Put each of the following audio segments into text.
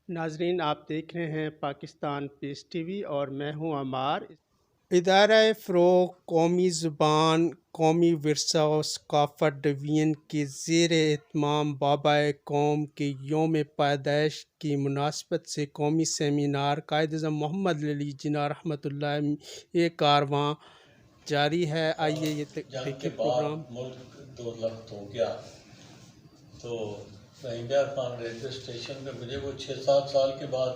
ناظرین، آپ دیکھ رہے ہیں پاکستان پیس ٹی وی اور میں ہوں عمار۔ ادارہ فروغ قومی زبان، قومی ورثہ و ثقافت ڈویژن کے زیر اہتمام بابائے قوم کے یوم پیدائش کی مناسبت سے قومی سیمینار قائداعظم محمد علی جناح رحمۃ اللہ یہ کارواں جاری ہے۔ آئیے یہ دیکھیں پروگرام۔ ملک 2 لخت ہو گیا تو رحیمیہ خان ریلوے اسٹیشن پہ مجھے وہ 6-7 سال کے بعد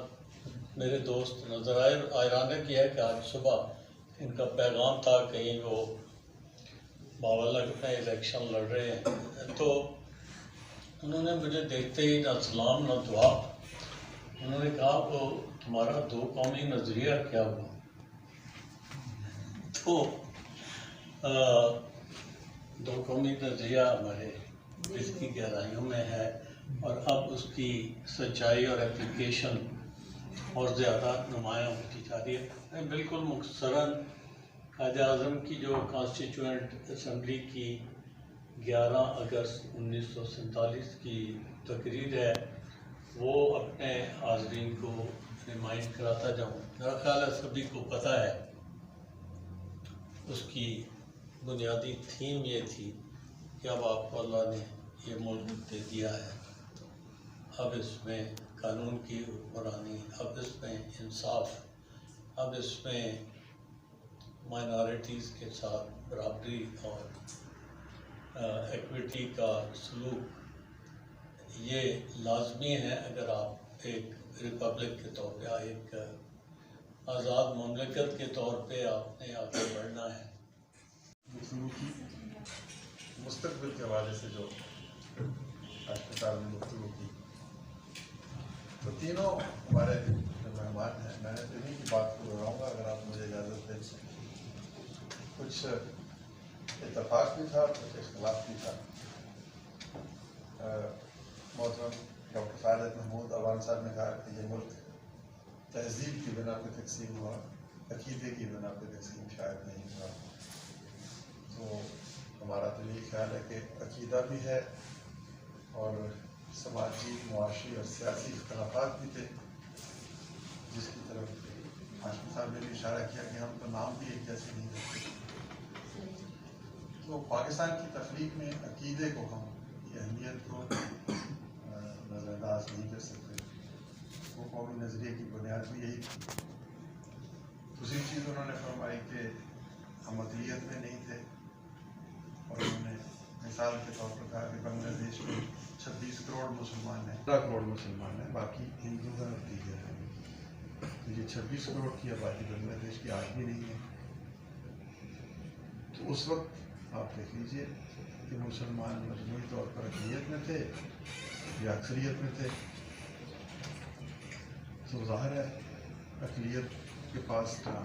میرے دوست نظر آئے۔ حیرانیت یہ ہے کہ آج صبح ان کا پیغام تھا کہیں وہ باولہ میں الیکشن لڑ رہے ہیں، تو انہوں نے مجھے دیکھتے ہی نہ سلام نہ دعا، انہوں نے کہا وہ تمہارا 2 قومی نظریہ کیا ہوا؟ تو 2 قومی نظریہ ہمارے اس کی گہرائیوں میں ہے، اور اب اس کی سچائی اور اپلیکیشن اور زیادہ نمایاں ہوتی جا رہی ہے۔ میں بالکل مختصراً قائداعظم کی جو کانسٹیچوئنٹ اسمبلی کی 11 اگست 1947 کی تقریر ہے وہ اپنے حاضرین کو ریمائنڈ کراتا جاؤں۔ میرا خیال ہے سبھی کو پتہ ہے اس کی بنیادی تھیم یہ تھی کہ اب آپ کو اللہ نے یہ ملک دے دیا ہے، اب اس میں قانون کی حکمرانی، اب اس میں انصاف، اب اس میں مائنارٹیز کے ساتھ برابری اور ایکویٹی کا سلوک یہ لازمی ہے اگر آپ ایک ریپبلک کے طور پہ، ایک آزاد مملکت کے طور پہ آپ نے آگے بڑھنا ہے۔ گفتگو کی مستقبل کے حوالے سے جو ہسپتال میں گفتگو کی تو تینوں ہمارے جو مہمان ہیں، میں نے انہیں کی بات کو دہراؤں گا اگر آپ مجھے اجازت دیں۔ کچھ اتفاق بھی تھا، کچھ اختلاف بھی تھا۔ محترم ڈاکٹر فائد محمود عوان صاحب نے کہا کہ یہ ملک تہذیب کی بنا پہ تقسیم ہوا، عقیدے کی بنا پہ تقسیم شاید نہیں ہوا۔ تو ہمارا تو یہ خیال ہے کہ عقیدہ بھی ہے اور سماجی، معاشی اور سیاسی اختلافات بھی تھے، جس کی طرف ہاشمی صاحب نے بھی اشارہ کیا کہ ہم تو نام بھی ایک جیسے نہیں رکھتے۔ تو پاکستان کی تخلیق میں عقیدے کو ہم کی اہمیت کو نظر انداز نہیں کر سکتے۔ وہ قومی نظریے کی بنیاد بھی یہی تھی۔ دوسری چیز انہوں نے فرمائی کہ ہم اقلیت میں نہیں تھے، اور انہوں نے مثال کے طور پر کہا کہ بنگلہ دیش میں 26 کروڑ مسلمان ہیں، 15 کروڑ مسلمان ہیں، باقی ہندو کا نتیجہ ہے۔ تو یہ 26 کروڑ کی آبادی بنگلہ دیش کی آج بھی نہیں ہے۔ تو اس وقت آپ دیکھ لیجئے کہ مسلمان مجموعی طور پر اقلیت میں تھے یا اکثریت میں تھے۔ تو ظاہر ہے اقلیت کے پاس نہ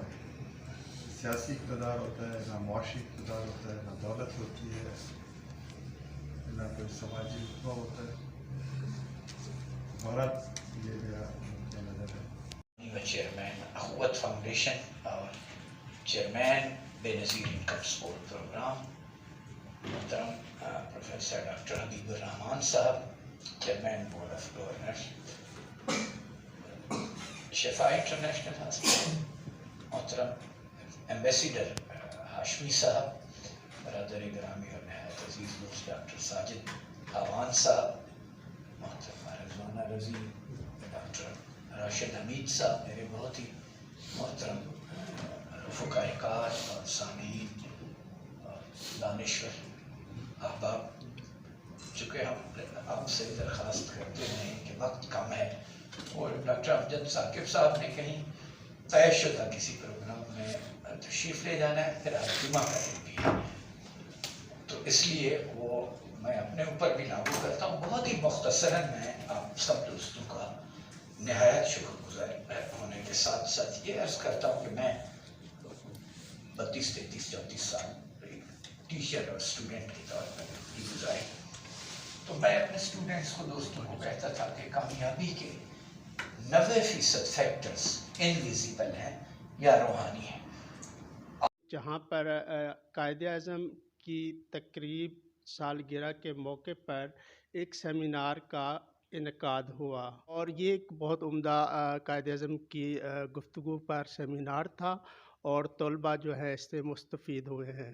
سیاسی اقتدار ہوتا ہے، نہ معاشی اقتدار ہوتا ہے، نہ دولت ہوتی ہے، نہ کوئی سماجی رتبہ ہوتا ہے۔ بھارت یہ میرا نظر ہے۔ چیئرمین اخوت فاؤنڈیشن اور چیئرمین بے نظیر اینکر سپورٹ پروگرام، محترم پروفیسر ڈاکٹر حبیب الرحمان صاحب، چیئرمین بورڈ آف گورنرز شفا انٹرنیشنل ہاسپٹل، محترم ایمبیسیڈر ہاشمی صاحب، برادر گرامی اور نہایت عزیز دوست ڈاکٹر ساجد عوان صاحب، محترم رضوانہ رضی، ڈاکٹر راشد حمید صاحب، میرے بہت ہی محترم رفقائے کار اور سامعین اور دانشور احباب، چونکہ ہم آپ سے درخواست کرتے ہیں کہ وقت کم ہے اور ڈاکٹر امجد ثاقب صاحب نے کہیں طے شدہ کسی پروگرام میں تشریف لے جانا ہے، پھر اہتمام کا دن بھی ہے، تو اس لیے وہ میں اپنے اوپر بھی لاگو کرتا ہوں۔ بہت ہی مختصراً میں آپ سب دوستوں کا نہایت شکر گزار ہونے کے ساتھ ساتھ یہ عرض کرتا ہوں کہ میں 32، 33، 34 سال ٹیچر اور اسٹوڈنٹ کے طور پر گزارے، تو میں اپنے اسٹوڈنٹس کو، دوستوں کو کہتا تھا کہ کامیابی کے 90% فیکٹرز انویزیبل ہیں یا روحانی ہیں۔ جہاں پر قائداعظم کی تقریب سالگرہ کے موقع پر ایک سیمینار کا انعقاد ہوا، اور یہ ایک بہت عمدہ قائداعظم کی گفتگو پر سیمینار تھا، اور طلباء جو ہے اس سے مستفید ہوئے ہیں۔